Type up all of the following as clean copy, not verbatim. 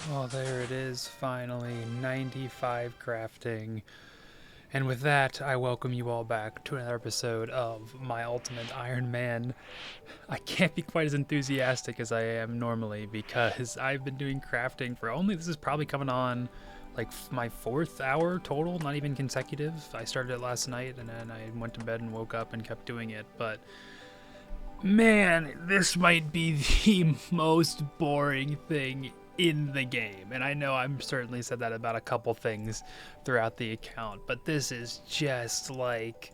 Well, there it is, finally, 95 crafting. And with that, I welcome you all back to another episode of my Ultimate Iron Man. I can't be quite as enthusiastic as I am normally because I've been doing crafting for this is probably coming on like my fourth hour total, not even consecutive. I started it last night and then I went to bed and woke up and kept doing it, but man, this might be the most boring thing in the game. And I know I'm certainly said that about a couple things throughout the account, but this is just like,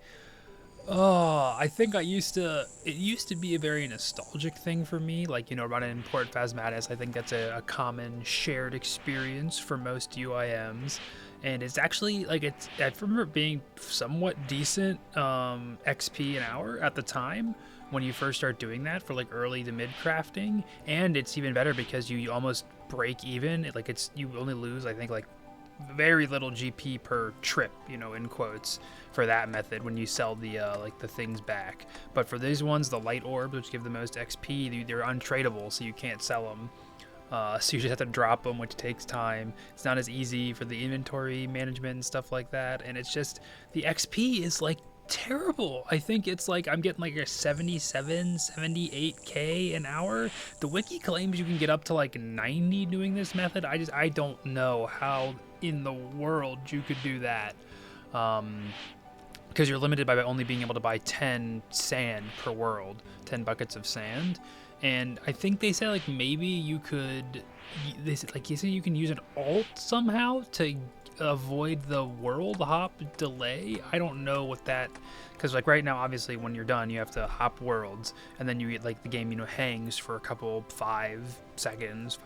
oh, I think it used to be a very nostalgic thing for me, like, running Port Phasmatis. I think that's a common shared experience for most UIMs. And it's actually, like, I remember it being somewhat decent XP an hour at the time when you first start doing that for, like, early to mid crafting. And it's even better because you almost break even. You only lose, I think, like, very little GP per trip, in quotes, for that method when you sell the the things back. But for these ones, the light orbs, which give the most XP, they're untradeable, so you can't sell them. So you just have to drop them, which takes time. It's not as easy for the inventory management and stuff like that. And it's just, the XP is like terrible. I think it's like I'm getting like a 77, 78k an hour. The wiki claims you can get up to like 90 doing this method. I don't know how in the world you could do that. Because you're limited by only being able to buy 10 sand per world, 10 buckets of sand. And I think they said like maybe you could, they said like you said you can use an alt somehow to avoid the world hop delay. I don't know what that, because like right now obviously when you're done you have to hop worlds and then you get like the game hangs for a couple 5-6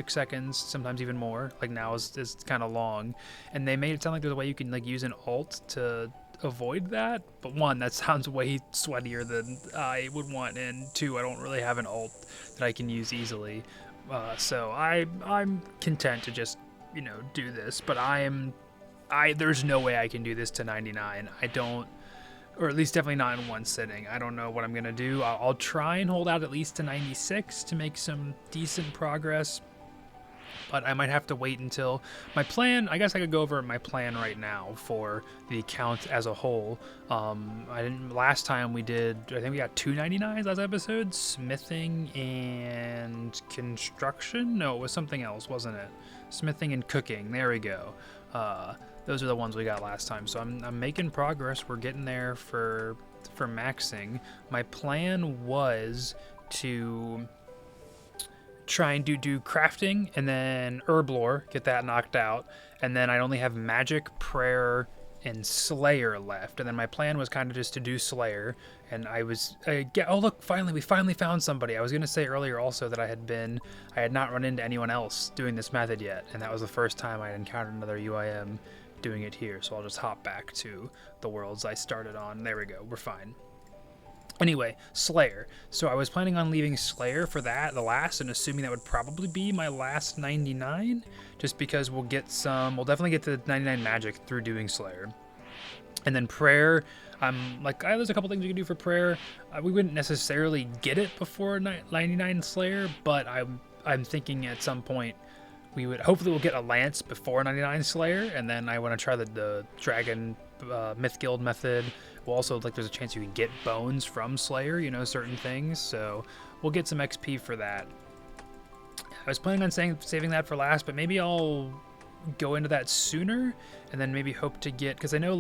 seconds, sometimes even more. Like now is kind of long, and they made it sound like there's a way you can like use an alt to avoid that, but one, that sounds way sweatier than I would want, and two, I don't really have an alt that I can use easily. So I'm content to just do this, but there's no way I can do this to 99. I don't, or at least definitely not in one sitting. I don't know what I'm gonna do. I'll try and hold out at least to 96 to make some decent progress, but I might have to wait until my plan. I guess I could go over my plan right now for the account as a whole. Last time we did, I think we got 299s last episode, smithing and construction. No, it was something else, wasn't it? Smithing and cooking. There we go. Those are the ones we got last time. So I'm making progress. We're getting there for maxing. My plan was to try and do crafting and then herb lore, get that knocked out, and then I only have magic, prayer, and slayer left. And then my plan was kind of just to do slayer, and oh look, we finally found somebody. I was gonna say earlier also that I had not run into anyone else doing this method yet, and that was the first time I had encountered another UIM doing it here. So I'll just hop back to the worlds I started on. There we go, we're fine. Anyway, Slayer. So I was planning on leaving Slayer for the last, and assuming that would probably be my last 99, just because we'll definitely get to 99 magic through doing Slayer. And then prayer, there's a couple things you can do for prayer. We wouldn't necessarily get it before 99 Slayer, but I'm thinking at some point hopefully we'll get a lance before 99 Slayer, and then I want to try the dragon myth guild method. We'll also, there's a chance you can get bones from Slayer, certain things, so we'll get some XP for that. I was planning on saving that for last, but maybe I'll go into that sooner, and then maybe hope to get, because I know,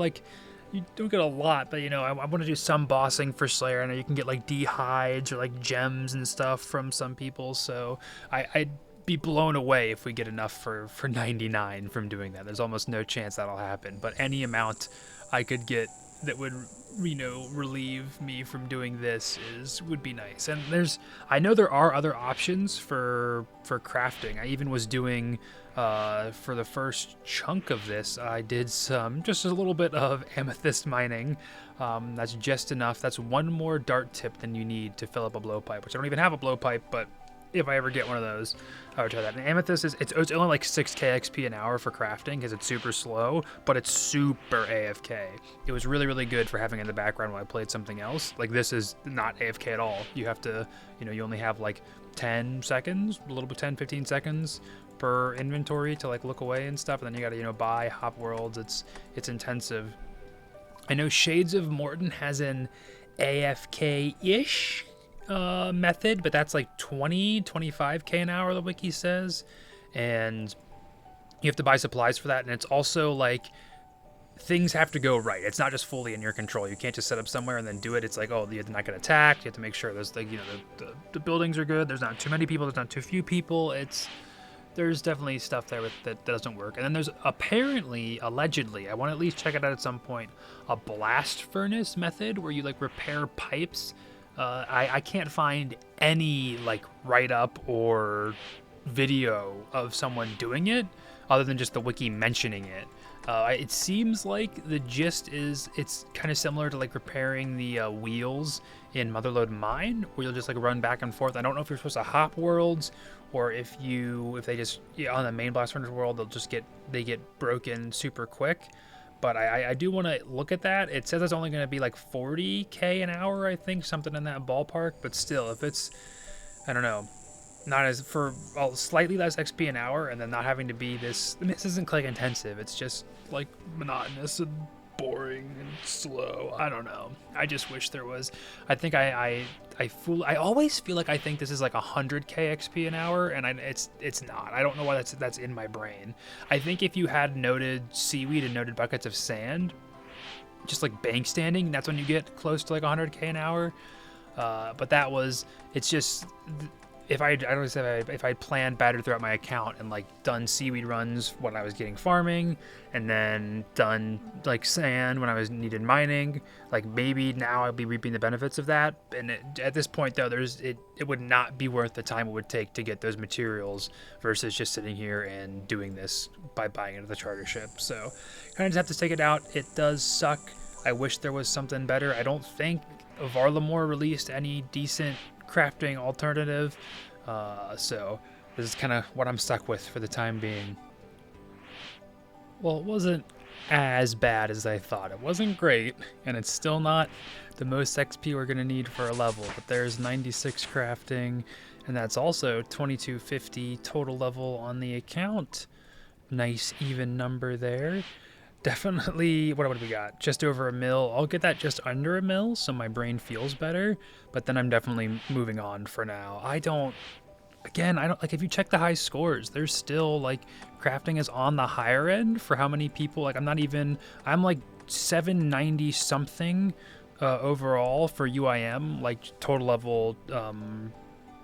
you don't get a lot, but, I want to do some bossing for Slayer. I know you can get, D-hides or, gems and stuff from some people, so I'd be blown away if we get enough for 99 from doing that. There's almost no chance that'll happen, but any amount I could get that would relieve me from doing this would be nice. And I know there are other options for crafting. I even was doing for the first chunk of this, I did just a little bit of amethyst mining. That's just enough. That's one more dart tip than you need to fill up a blowpipe, which I don't even have a blowpipe, but if I ever get one of those, I would try that. And Amethyst it's only like 6k XP an hour for crafting because it's super slow, but it's super AFK. It was really, really good for having in the background while I played something else. Like, this is not AFK at all. You have to, you only have like 10 seconds, a little bit 10, 15 seconds per inventory to like look away and stuff. And then you gotta, buy hop worlds. It's intensive. I know Shades of Morton has an AFK-ish method, but that's like 25k an hour, the wiki says, and you have to buy supplies for that. And it's also like things have to go right. It's not just fully in your control. You can't just set up somewhere and then do it. It's like, oh, you're not going to attack. You have to make sure there's like, the buildings are good. There's not too many people. There's not too few people. There's definitely stuff there that doesn't work. And then there's apparently, allegedly, I want to at least check it out at some point, a blast furnace method where you like repair pipes. I can't find any like write-up or video of someone doing it other than just the wiki mentioning it. It seems like the gist is it's kind of similar to like repairing the wheels in Motherlode Mine, where you'll just like run back and forth. I don't know if you're supposed to hop worlds or if they just on the main blast furnace world they get broken super quick. But I do want to look at that. It says it's only going to be like 40k an hour, I think, something in that ballpark. But still, if it's, I don't know, not as for slightly less XP an hour, and then not having to be this. I mean, this isn't click intensive. It's just like monotonous and boring and slow. I don't know. I just wish there was. I think I always feel like I think this is like 100k XP an hour, and it's not. I don't know why that's in my brain. I think if you had noted seaweed and noted buckets of sand, just like bank standing, that's when you get close to like 100k an hour. But it's just. If I planned better throughout my account and like done seaweed runs when I was getting farming, and then done like sand when I was needed mining, like maybe now I'll be reaping the benefits of that. And at this point though, it would not be worth the time it would take to get those materials versus just sitting here and doing this by buying into the charter ship. So kind of just have to take it out. It does suck. I wish there was something better. I don't think Varlamore released any decent crafting alternative, so this is kind of what I'm stuck with for the time being. Well, it wasn't as bad as I thought. It wasn't great, and it's still not the most XP we're going to need for a level, but there's 96 crafting, and that's also 2250 total level on the account. Nice even number there. Definitely, what we got? Just over a mil. I'll get that just under a mil so my brain feels better, but then I'm definitely moving on for now. I don't like, if you check the high scores, there's still like crafting is on the higher end for how many people. Like, I'm like 790 something overall for UIM, like total level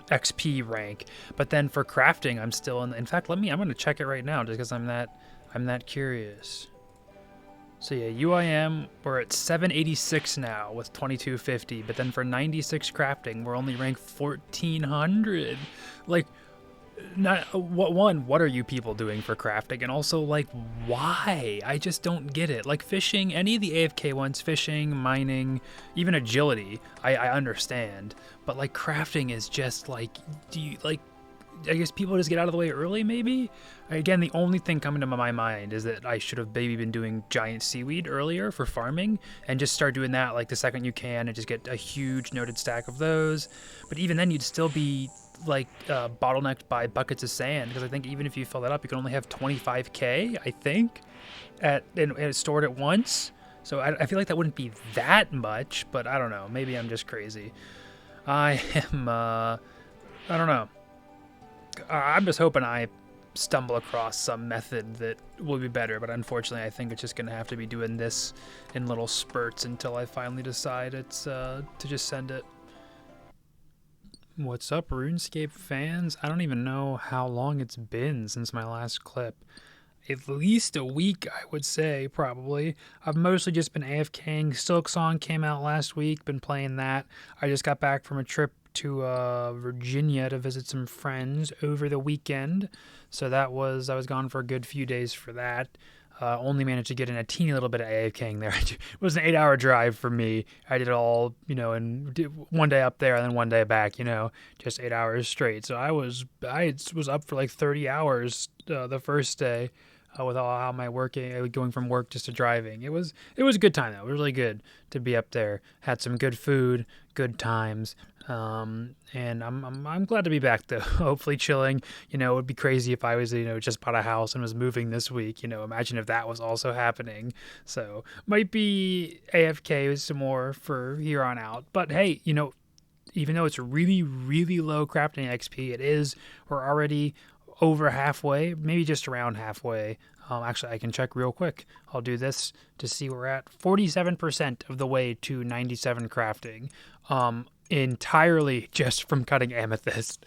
XP rank. But then for crafting, I'm still in fact, I'm going to check it right now just because I'm that curious. So yeah, UIM, we're at 786 now with 2250, but then for 96 crafting, we're only ranked 1400. Like, what are you people doing for crafting? And also, like, why? I just don't get it. Like, fishing, any of the AFK ones, fishing, mining, even agility, I understand. But, like, crafting is just, like, I guess people just get out of the way early, maybe? Again, the only thing coming to my mind is that I should have maybe been doing giant seaweed earlier for farming and just start doing that like the second you can and just get a huge noted stack of those. But even then, you'd still be like bottlenecked by buckets of sand, because I think even if you fill that up, you can only have 25k, I think, and stored at once. So I feel like that wouldn't be that much, but I don't know. Maybe I'm just crazy. I don't know. I'm just hoping I stumble across some method that will be better, but unfortunately I think it's just going to have to be doing this in little spurts until I finally decide it's to just send it. What's up, RuneScape fans? I don't even know how long it's been since my last clip. At least a week, I would say, probably. I've mostly just been AFKing. Silksong came out last week, been playing that. I just got back from a trip to Virginia to visit some friends over the weekend. So I was gone for a good few days for that. Only managed to get in a teeny little bit of AFKing there. It was an 8-hour drive for me. I did it all, and one day up there and then one day back, just 8 hours straight. So I was up for like 30 hours the first day with all how my working, going from work just to driving. It was a good time though. It was really good to be up there. Had some good food, good times. And I'm glad to be back though. Hopefully chilling. It would be crazy if I was, just bought a house and was moving this week. Imagine if that was also happening. So might be AFK some more for here on out. But hey, even though it's really, really low crafting XP, we're already over halfway, maybe just around halfway. Actually, I can check real quick. I'll do this to see we're at 47% of the way to 97 crafting. Entirely just from cutting amethyst.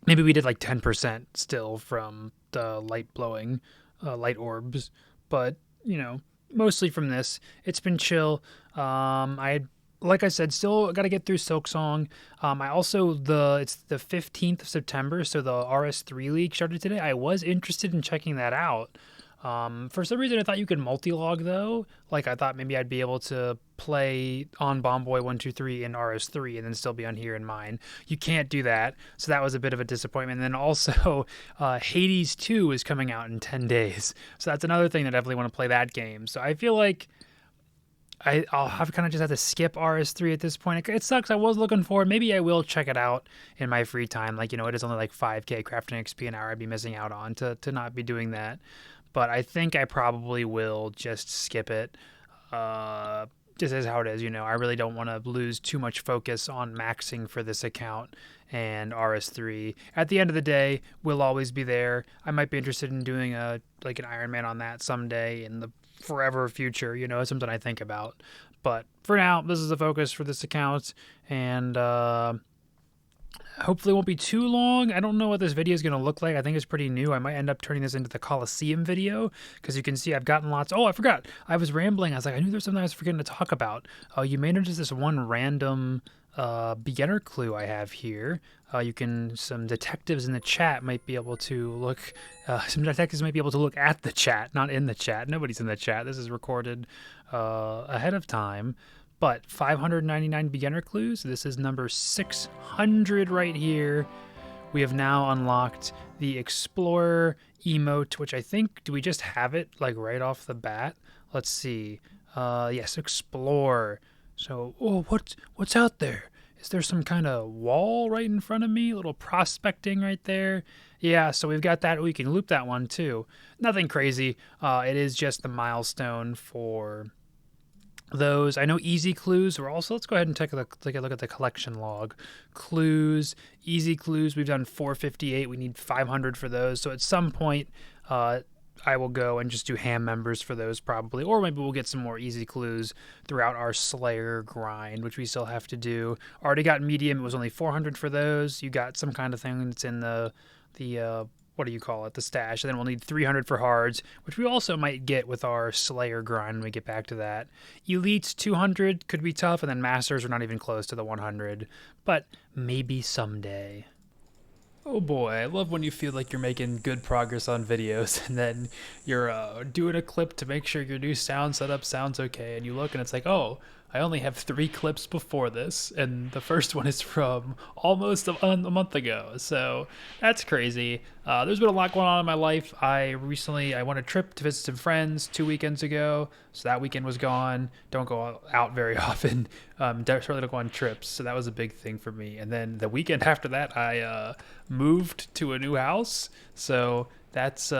Maybe we did like 10% still from the light blowing light orbs, but mostly from this. It's been chill. Like I said, still got to get through Silk Song. I also it's the 15th of September, so the RS3 League started today. I was interested in checking that out. For some reason, I thought you could multi-log though. Like I thought maybe I'd be able to play on Bombboy123 in RS3 and then still be on here in mine. You can't do that, so that was a bit of a disappointment. And then also, Hades 2 is coming out in 10 days, so that's another thing that I definitely want to play that game. So I feel like I'll have kind of just have to skip RS3 at this point. It sucks. I was looking forward. Maybe I will check it out in my free time. Like, it is only like 5k crafting XP an hour I'd be missing out on to not be doing that. But I think I probably will just skip it. Just as how it is, I really don't want to lose too much focus on maxing for this account and RS3. At the end of the day, we'll always be there. I might be interested in doing an Iron Man on that someday in the forever future. It's something I think about. But for now, this is the focus for this account, and hopefully it won't be too long. I don't know what this video is going to look like. I think it's pretty new. I might end up turning this into the Coliseum video, because you can see I've gotten lots. Oh, I forgot. I was rambling. I was like, I knew there was something I was forgetting to talk about. You may notice this one random beginner clue I have here. Some detectives in the chat might be able to look. Some detectives might be able to look at the chat, not in the chat. Nobody's in the chat. This is recorded ahead of time. But 599 beginner clues. This is number 600 right here. We have now unlocked the Explorer emote, which I think, do we just have it like right off the bat? Let's see. Yes, Explore. So, what's out there? Is there some kind of wall right in front of me? A little prospecting right there. Yeah, so we've got that. We can loop that one too. Nothing crazy. It is just the milestone for those. I know easy clues were also, let's go ahead and take a look at the collection log. Clues, easy clues, we've done 458. We need 500 for those. So at some point, I will go and just do ham members for those probably, or maybe we'll get some more easy clues throughout our Slayer grind, which we still have to do. Already got medium. It was only 400 for those. You got some kind of thing that's in the what do you call it, the stash, and then we'll need 300 for hards, which we also might get with our Slayer grind when we get back to that. Elites 200 could be tough, and then Masters are not even close to the 100, but maybe someday. Oh boy, I love when you feel like you're making good progress on videos and then you're doing a clip to make sure your new sound setup sounds okay, and you look and it's like, oh, I only have 3 clips before this, and the first one is from almost a month ago, so that's crazy. There's been a lot going on in my life. I went a trip to visit some friends 2 weekends ago, so that weekend was gone. Don't go out very often. Certainly don't go on trips, so that was a big thing for me. And then the weekend after that, I moved to a new house, so that's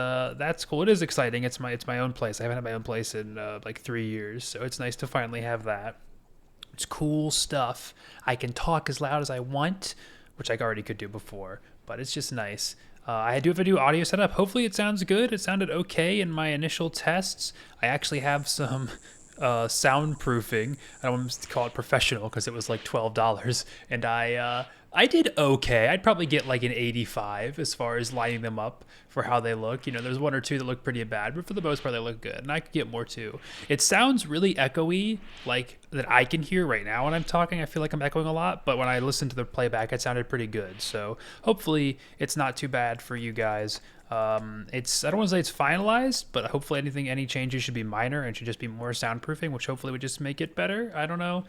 cool. It is exciting. It's my own place. I haven't had my own place in like 3 years, so it's nice to finally have that. It's cool stuff. I can talk as loud as I want, which I already could do before, but it's just nice. I do have a new audio setup. Hopefully it sounds good. It sounded okay in my initial tests. I actually have some soundproofing. I don't want to call it professional because it was like $12, and I I did okay. I'd probably get like an 85 as far as lining them up for how they look. You know, there's one or two that look pretty bad, but for the most part, they look good. And I could get more too. It sounds really echoey, like that I can hear right now when I'm talking. I feel like I'm echoing a lot, but when I listened to the playback, it sounded pretty good. So hopefully, it's not too bad for you guys. It's I don't want to say it's finalized, but hopefully any changes should be minor and should just be more soundproofing, which hopefully would just make it better. I don't know.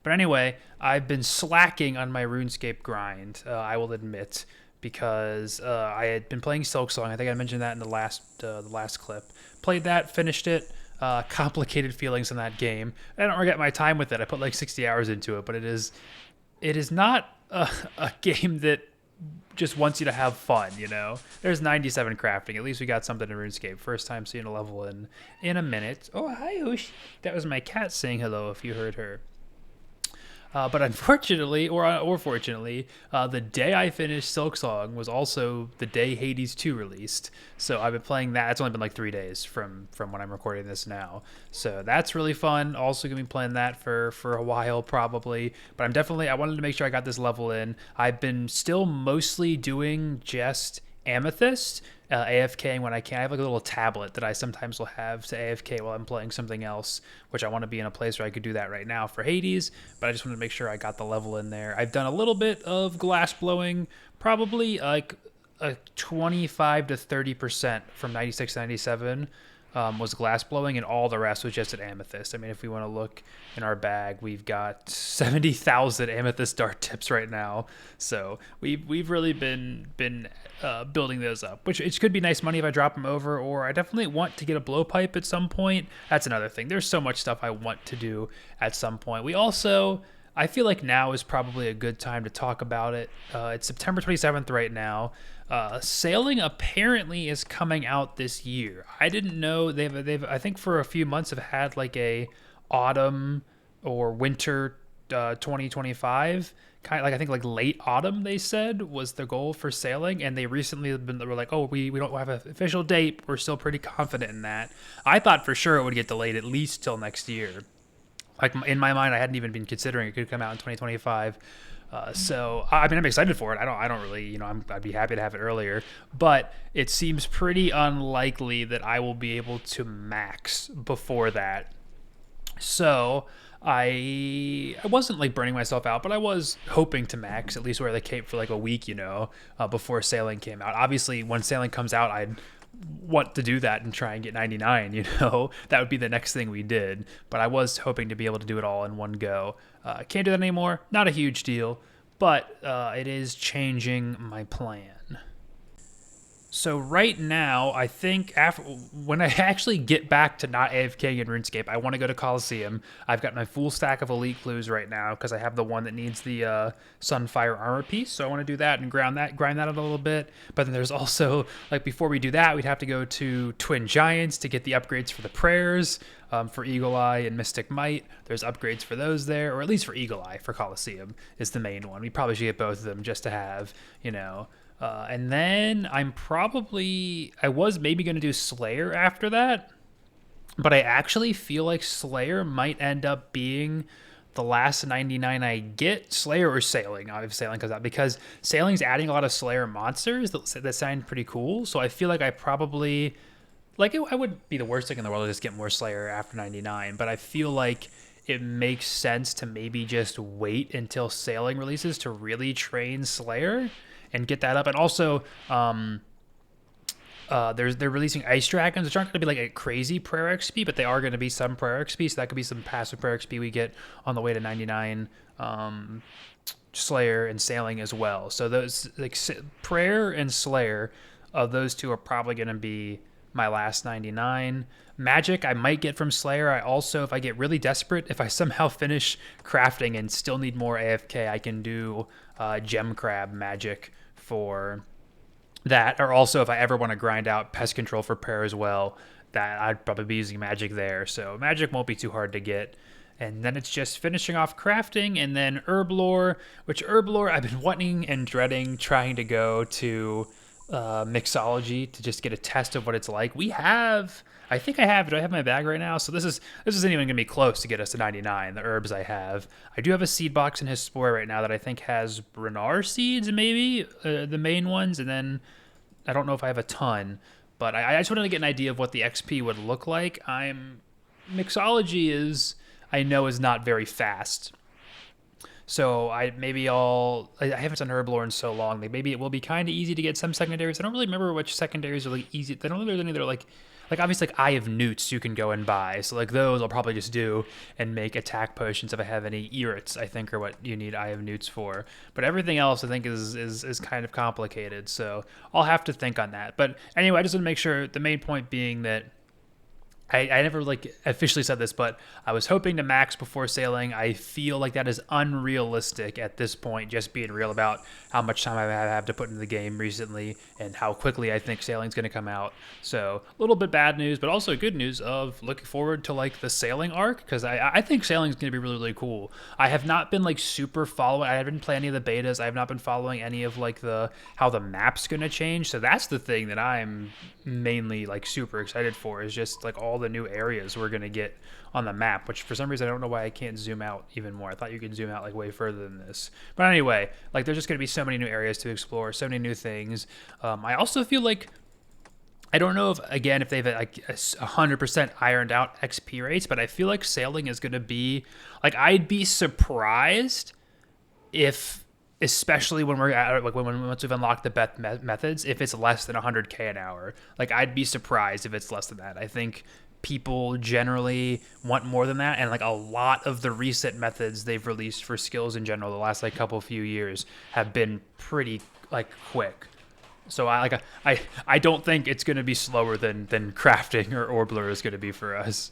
But anyway, I've been slacking on my RuneScape grind, I will admit, because I had been playing Silksong. I think I mentioned that in the last clip. Played that, finished it. Complicated feelings in that game. I don't regret my time with it. I put like 60 hours into it, but it is not a game that just wants you to have fun, you know. There's 97 crafting. At least we got something in RuneScape. First time seeing a level in a minute. Oh, hi, Oshi. That was my cat saying hello if you heard her. But unfortunately, or fortunately, the day I finished Silksong was also the day Hades 2 released. So I've been playing that. It's only been like 3 days from when I'm recording this now. So that's really fun. Also gonna be playing that for a while probably. But I wanted to make sure I got this level in. I've been still mostly doing just Amethyst, AFKing when I can. I have like a little tablet that I sometimes will have to AFK while I'm playing something else, which I want to be in a place where I could do that right now for Hades, but I just wanted to make sure I got the level in there. I've done a little bit of glass blowing, probably like a 25 to 30% from 96 to 97 was glass blowing, and all the rest was just at Amethyst. I mean, if we want to look in our bag, we've got 70,000 Amethyst dart tips right now. So we've really been building those up, which it could be nice money if I drop them over, or I definitely want to get a blowpipe at some point. That's another thing. There's so much stuff I want to do at some point. I feel like now is probably a good time to talk about it. It's September 27th right now. Sailing apparently is coming out this year. I didn't know they've I think for a few months have had like a autumn or winter 2025 kind of like, I think like late autumn they said was the goal for sailing, and they recently were like, oh, we don't have an official date, we're still pretty confident in that. I thought for sure it would get delayed at least till next year. Like in my mind, I hadn't even been considering it could come out in 2025. So I mean, I'm excited for it. I don't really, you know, I'd be happy to have it earlier, but it seems pretty unlikely that I will be able to max before that. So I wasn't like burning myself out, but I was hoping to max, at least wear the cape for like a week, you know, before sailing came out. Obviously, when sailing comes out, I'd want to do that and try and get 99, you know. That would be the next thing we did, but I was hoping to be able to do it all in one go. Can't do that anymore. Not a huge deal, but it is changing my plan. So right now, I think when I actually get back to not AFK in RuneScape, I want to go to Coliseum. I've got my full stack of Elite Clues right now because I have the one that needs the Sunfire armor piece. So I want to do that and grind that out a little bit. But then there's also, like before we do that, we'd have to go to Twin Giants to get the upgrades for the prayers. For Eagle Eye and Mystic Might, there's upgrades for those there, or at least for Eagle Eye for Coliseum is the main one. We probably should get both of them just to have, you know. And then I was maybe going to do Slayer after that, but I actually feel like Slayer might end up being the last 99 I get. Slayer or Sailing, if Sailing comes out, because Sailing's adding a lot of Slayer monsters that sound pretty cool, so I feel like I probably... Like, I would be the worst thing in the world to just get more Slayer after 99, but I feel like it makes sense to maybe just wait until Sailing releases to really train Slayer and get that up. And also, they're releasing Ice Dragons, which aren't going to be like a crazy prayer XP, but they are going to be some prayer XP, so that could be some passive prayer XP we get on the way to 99 Slayer and Sailing as well. So those, like, prayer and Slayer, those two are probably going to be my last 99. Magic I might get from Slayer. I also, if I get really desperate, if I somehow finish crafting and still need more AFK, I can do Gem Crab magic for that. Or also, if I ever want to grind out Pest Control for prayer as well, that I'd probably be using magic there. So magic won't be too hard to get. And then it's just finishing off crafting, and then Herblore, which Herblore I've been wanting and dreading trying to go to mixology to just get a test of what it's like. I think I have it. Do I have my bag right now? So this isn't even gonna be close to get us to 99. The herbs I have. I do have a seed box in Hispora right now that I think has Bernard seeds, maybe the main ones, and then I don't know if I have a ton, but I just wanted to get an idea of what the XP would look like. Mixology is, I know, is not very fast. So I haven't done Herblore in so long. Maybe it will be kind of easy to get some secondaries. I don't really remember which secondaries are like easy. I don't know if there's any that are like obviously like Eye of Newts you can go and buy. So like those I'll probably just do and make attack potions if I have any irrits, I think, are what you need Eye of Newts for. But everything else I think is kind of complicated. So I'll have to think on that. But anyway, I just want to make sure, the main point being that I never like officially said this, but I was hoping to max before sailing. I feel like that is unrealistic at this point, just being real about how much time I have to put into the game recently and how quickly I think sailing's going to come out. So a little bit bad news, but also good news of looking forward to like the sailing arc, because I think sailing's going to be really, really cool. I have not been like super following. I haven't played any of the betas. I have not been following any of like how the map's going to change. So that's the thing that I'm mainly like super excited for, is just like all the new areas we're going to get on the map, which for some reason I don't know why I can't zoom out even more. I thought you could zoom out like way further than this. But anyway, like there's just going to be so many new areas to explore, so many new things. I also feel like, I don't know if they've like 100% ironed out XP rates, but I feel like sailing is going to be like, I'd be surprised if, especially when we're at, like once we've unlocked the best methods, if it's less than 100k an hour. Like I'd be surprised if it's less than that. I think people generally want more than that, and like a lot of the reset methods they've released for skills in general the last like couple few years have been pretty like quick. So I don't think it's going to be slower than crafting or Orbler is going to be for us.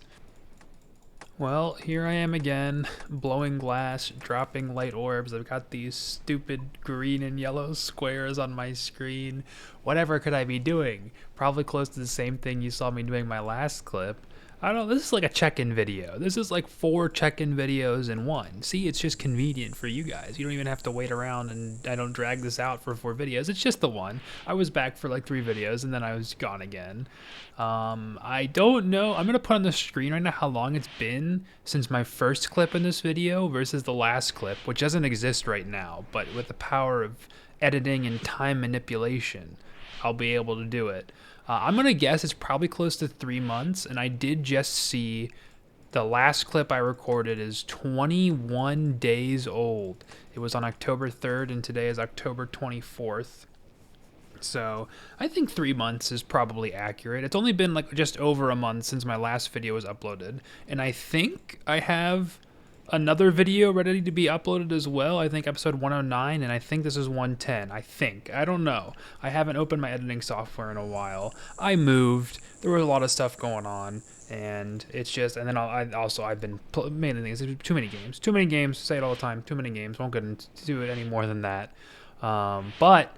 Well, here I am again, blowing glass, dropping light orbs. I've got these stupid green and yellow squares on my screen. Whatever could I be doing? Probably close to the same thing you saw me doing my last clip. I don't know, this is like a check-in video. This is like 4 check-in videos in one. See, it's just convenient for you guys. You don't even have to wait around, and I don't drag this out for 4 videos. It's just the one. I was back for like 3 videos, and then I was gone again. I don't know. I'm going to put on the screen right now how long it's been since my first clip in this video versus the last clip, which doesn't exist right now, but with the power of editing and time manipulation, I'll be able to do it. I'm going to guess it's probably close to 3 months, and I did just see the last clip I recorded is 21 days old. It was on October 3rd, and today is October 24th. So I think 3 months is probably accurate. It's only been like just over a month since my last video was uploaded, and I think I have another video ready to be uploaded as well. I think episode 109, and I think this is 110. I don't know. I haven't opened my editing software in a while. I moved. There was a lot of stuff going on, and it's just, and then I've been mainly things. Too many games. Say it all the time. Too many games. Won't get into it any more than that. But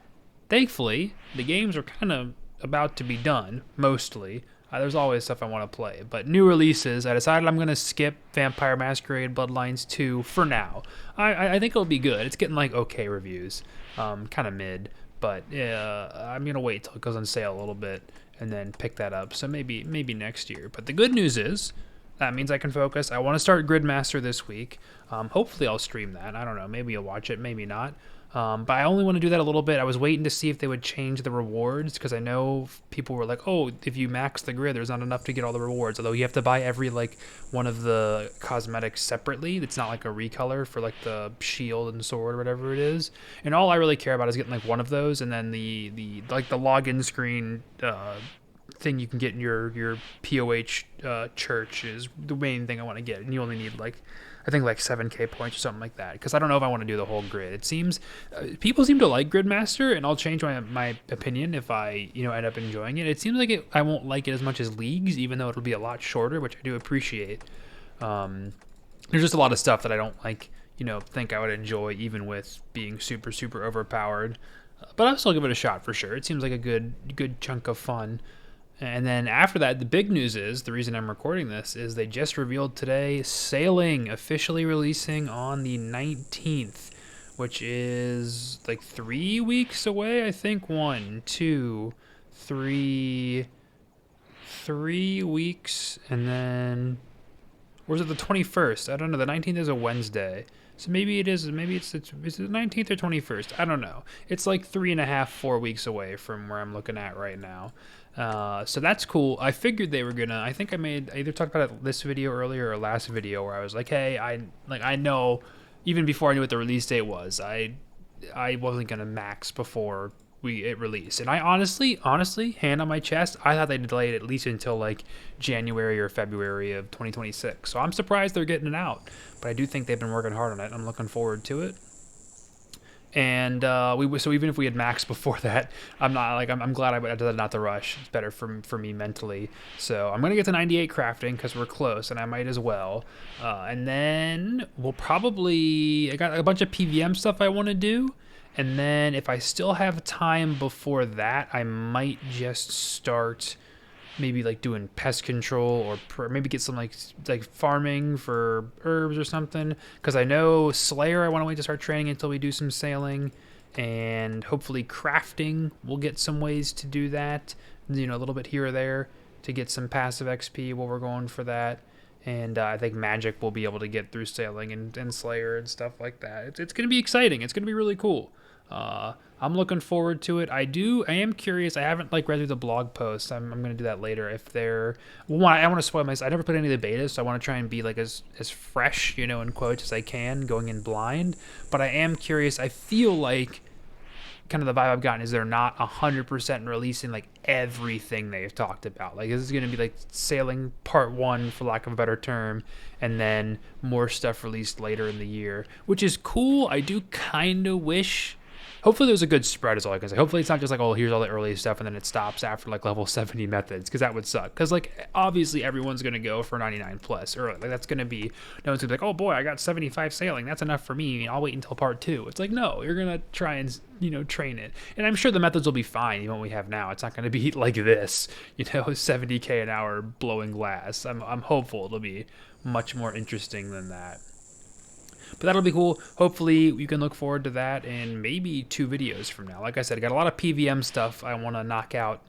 thankfully, the games are kind of about to be done, mostly. There's always stuff I want to play. But new releases, I decided I'm going to skip Vampire Masquerade Bloodlines 2 for now. I think it'll be good. It's getting like okay reviews. Kind of mid. But I'm going to wait till it goes on sale a little bit and then pick that up. So maybe next year. But the good news is, that means I can focus. I want to start Gridmaster this week. Hopefully I'll stream that. I don't know. Maybe you'll watch it. Maybe not. But I only want to do that a little bit. I was waiting to see if they would change the rewards, because I know people were like, oh, if you max the grid, there's not enough to get all the rewards. Although you have to buy every like one of the cosmetics separately. It's not like a recolor for like the shield and sword or whatever it is. And all I really care about is getting like one of those, and then the like the login screen thing you can get in your POH church is the main thing I want to get. And you only need like, I think like 7k points or something like that, because I don't know if I want to do the whole grid. It seems people seem to like Gridmaster, and I'll change my opinion if I end up enjoying it. It seems like I won't like it as much as Leagues, even though it'll be a lot shorter, which I do appreciate. There's just a lot of stuff that I don't like, think I would enjoy, even with being super super overpowered. But I'll still give it a shot for sure. It seems like a good chunk of fun. And then after that, the big news is, the reason I'm recording this is they just revealed today, Sailing officially releasing on the 19th, which is like 3 weeks away, I think. 1, 2, 3, 3 weeks, and then, or is it the 21st? I don't know. The 19th is a Wednesday. So maybe it is. Maybe is it the 19th or 21st? I don't know. It's like 3.5, 4 weeks away from where I'm looking at right now. So that's cool. I figured they were gonna. I think I either talked about it this video earlier or last video where I was like, hey, I know, even before I knew what the release date was, I wasn't gonna max before it released. And I honestly, hand on my chest, I thought they delayed it at least until like January or February of 2026. So I'm surprised they're getting it out. But I do think they've been working hard on it. I'm looking forward to it. And so even if we had max before that, I'm glad I decided not to rush. It's better for me mentally. So I'm gonna get to 98 crafting because we're close, and I might as well. And then I got a bunch of PVM stuff I want to do. And then if I still have time before that, I might just start maybe like doing pest control, or maybe get some like farming for herbs or something. Because I know Slayer, I want to wait to start training until we do some sailing. And hopefully crafting, we'll get some ways to do that. You know, a little bit here or there to get some passive XP while we're going for that. And I think Magic will be able to get through sailing and Slayer and stuff like that. It's going to be exciting. It's going to be really cool. I'm looking forward to it. I am curious. I haven't read through the blog posts. I'm going to do that later. If they're, I want to spoil myself. I never put any of the betas, so I want to try and be as fresh, in quotes, as I can, going in blind. But I am curious. I feel like kind of the vibe I've gotten is they're not 100% releasing everything they've talked about. This is going to be sailing part 1, for lack of a better term, and then more stuff released later in the year, which is cool. I do kind of wish. Hopefully there's a good spread, is all I can say. Hopefully it's not just here's all the early stuff and then it stops after level 70 methods, because that would suck. Because obviously everyone's going to go for 99 plus early. That's going to be, no one's going to be oh boy, I got 75 sailing. That's enough for me. I'll wait until part 2. It's no, you're going to try and, train it. And I'm sure the methods will be fine, even what we have now. It's not going to be like this, 70k an hour blowing glass. I'm hopeful it'll be much more interesting than that. But that'll be cool. Hopefully you can look forward to that in maybe 2 videos from now. Like I said, I got a lot of PVM stuff I want to knock out.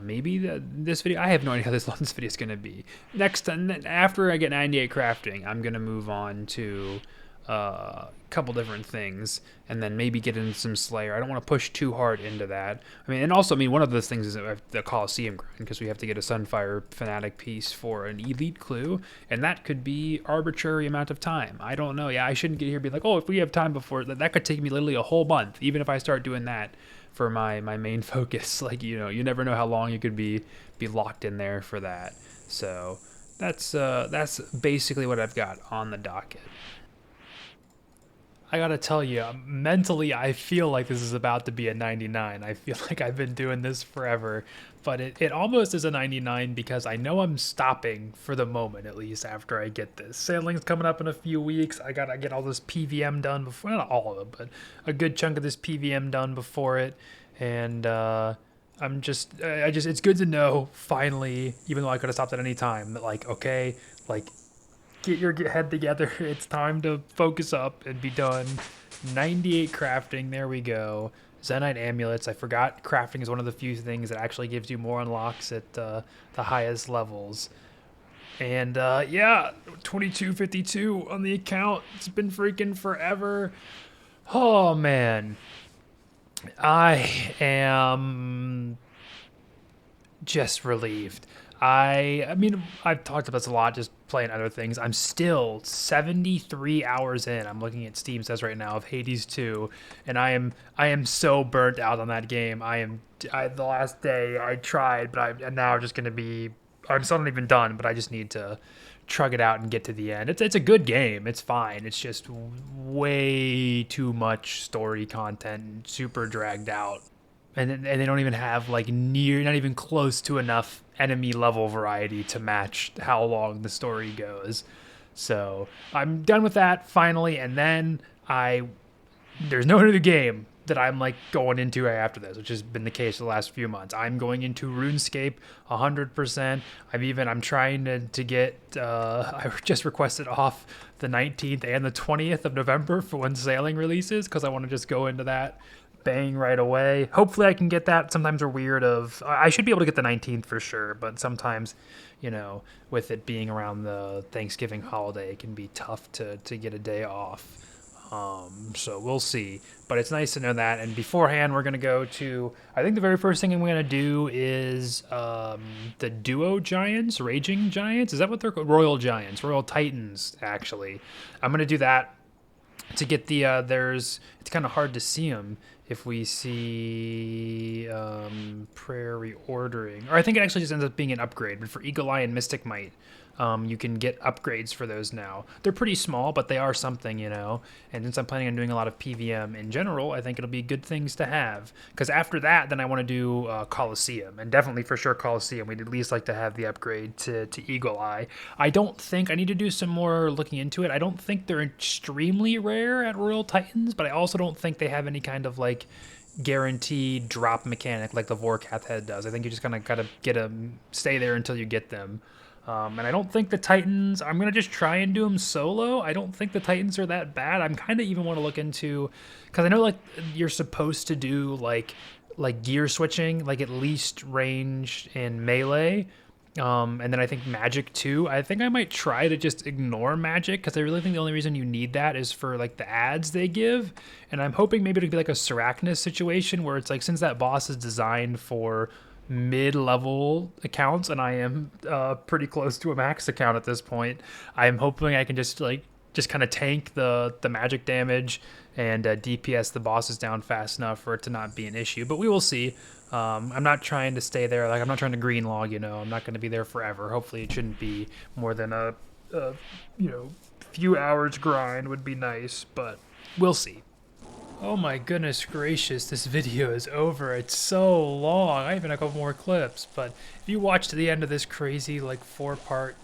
Maybe this video, I have no idea how long this video is going to be. Next, after I get 98 crafting, I'm going to move on to a couple different things, and then maybe get into some Slayer. I don't want to push too hard into that. And also, one of those things is the Coliseum grind, because we have to get a Sunfire Fanatic piece for an Elite Clue, and that could be arbitrary amount of time. I don't know. Yeah, I shouldn't get here and be oh, if we have time before, that could take me literally a whole month, even if I start doing that for my main focus. You never know how long you could be locked in there for that. So that's basically what I've got on the docket. I gotta tell you, mentally, I feel like this is about to be a 99. I feel like I've been doing this forever, but it almost is a 99 because I know I'm stopping for the moment, at least after I get this. Sailing's coming up in a few weeks. I gotta get all this PVM done before, not all of it, but a good chunk of this PVM done before it. And it's good to know, finally, even though I could have stopped at any time, that okay, get your head together. It's time to focus up and be done. 98 crafting. There we go. Zenite amulets. I forgot crafting is one of the few things that actually gives you more unlocks at the highest levels. And yeah, 2252 on the account. It's been freaking forever. Oh man, I am just relieved. I've talked about this a lot, just playing other things. I'm still 73 hours in. I'm looking at Steam says right now of Hades 2, and I am so burnt out on that game. The last day I tried, but I'm now just gonna be. I'm still not even done, but I just need to chug it out and get to the end. It's a good game. It's fine. It's just way too much story content and super dragged out. And they don't even have not even close to enough enemy level variety to match how long the story goes. So I'm done with that finally, and then there's no new game. that I'm like going into after this, which has been the case for the last few months. I'm going into RuneScape 100%. I'm trying to get. I just requested off the 19th and the 20th of November for when sailing releases because I want to just go into that bang right away. Hopefully I can get that. Sometimes we're weird of I should be able to get the 19th for sure, but sometimes, you know, with it being around the Thanksgiving holiday, it can be tough to get a day off. So we'll see, but it's nice to know that. And beforehand, we're gonna go to. I think the very first thing I'm gonna do is the Duo Giants, Raging Giants. Is that what they're called? Royal Giants, Royal Titans. Actually, I'm gonna do that to get the. There's. It's kind of hard to see them if we see prayer reordering, or I think it actually just ends up being an upgrade. But for Eagle Eye and Mystic Might, you can get upgrades for those now. They're pretty small, but they are something, you know. And since I'm planning on doing a lot of PVM in general, I think it'll be good things to have. Because after that, then I want to do Coliseum, and definitely for sure Coliseum. We'd at least like to have the upgrade to Eagle Eye. I don't think I need to do some more looking into it. I don't think they're extremely rare at Royal Titans, but I also don't think they have any kind of like guaranteed drop mechanic like the Vorkath head does. I think you just kind of gotta stay there until you get them. And I don't think the Titans, I'm going to just try and do them solo. I don't think the Titans are that bad. I'm kind of even want to look into, because I know like you're supposed to do like gear switching, like at least range and melee. And then I think magic too. I think I might try to just ignore magic because I really think the only reason you need that is for like the ads they give. And I'm hoping maybe it'll be like a Sarachnis situation where it's like, since that boss is designed for mid-level accounts and I am pretty close to a max account at this point, I'm hoping I can just kind of tank the magic damage and DPS the bosses down fast enough for it to not be an issue, but we will see. I'm not trying to stay there, like I'm not trying to green log, you know. I'm not going to be there forever. Hopefully it shouldn't be more than a you know, few hours grind would be nice, but we'll see. Oh my goodness gracious, this video is over. It's so long. I even have a couple more clips, but if you watch to the end of this crazy like 4-part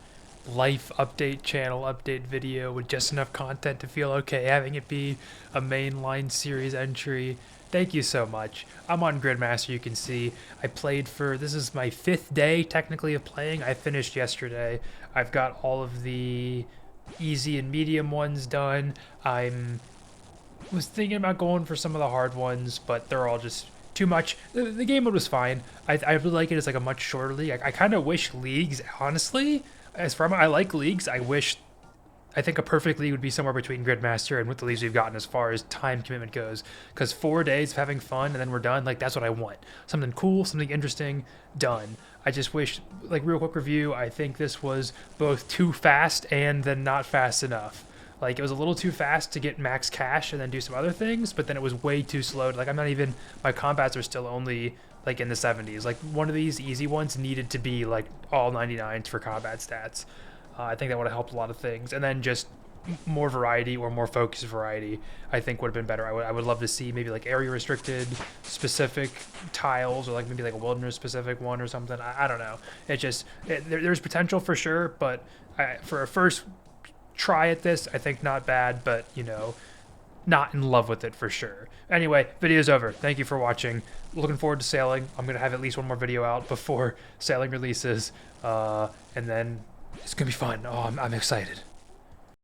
life update channel update video with just enough content to feel okay having it be a mainline series entry, thank you so much. I'm on Gridmaster, you can see. I played this is my 5th day technically of playing. I finished yesterday. I've got all of the easy and medium ones done. Was thinking about going for some of the hard ones, but they're all just too much. The game mode was fine. I really like it as like a much shorter league. I kind of wish leagues, honestly, I like leagues. I think a perfect league would be somewhere between Gridmaster and with the leagues we've gotten as far as time commitment goes. Because 4 days of having fun and then we're done, like that's what I want. Something cool, something interesting, done. I just wish, like real quick review, I think this was both too fast and then not fast enough. Like, it was a little too fast to get max cash and then do some other things, but then it was way too slow. Like, my combats are still only, like, in the 70s. Like, one of these easy ones needed to be, like, all 99s for combat stats. I think that would have helped a lot of things. And then just more variety or more focused variety, I think would have been better. I would love to see maybe, like, area-restricted specific tiles or, like, maybe, like, a wilderness-specific one or something. I don't know. There's potential for sure, but for a first try at this, I think not bad, but you know, not in love with it for sure. Anyway, video's over. Thank you for watching. Looking forward to sailing. I'm gonna have at least one more video out before sailing releases, and then it's gonna be fun. Oh, I'm excited.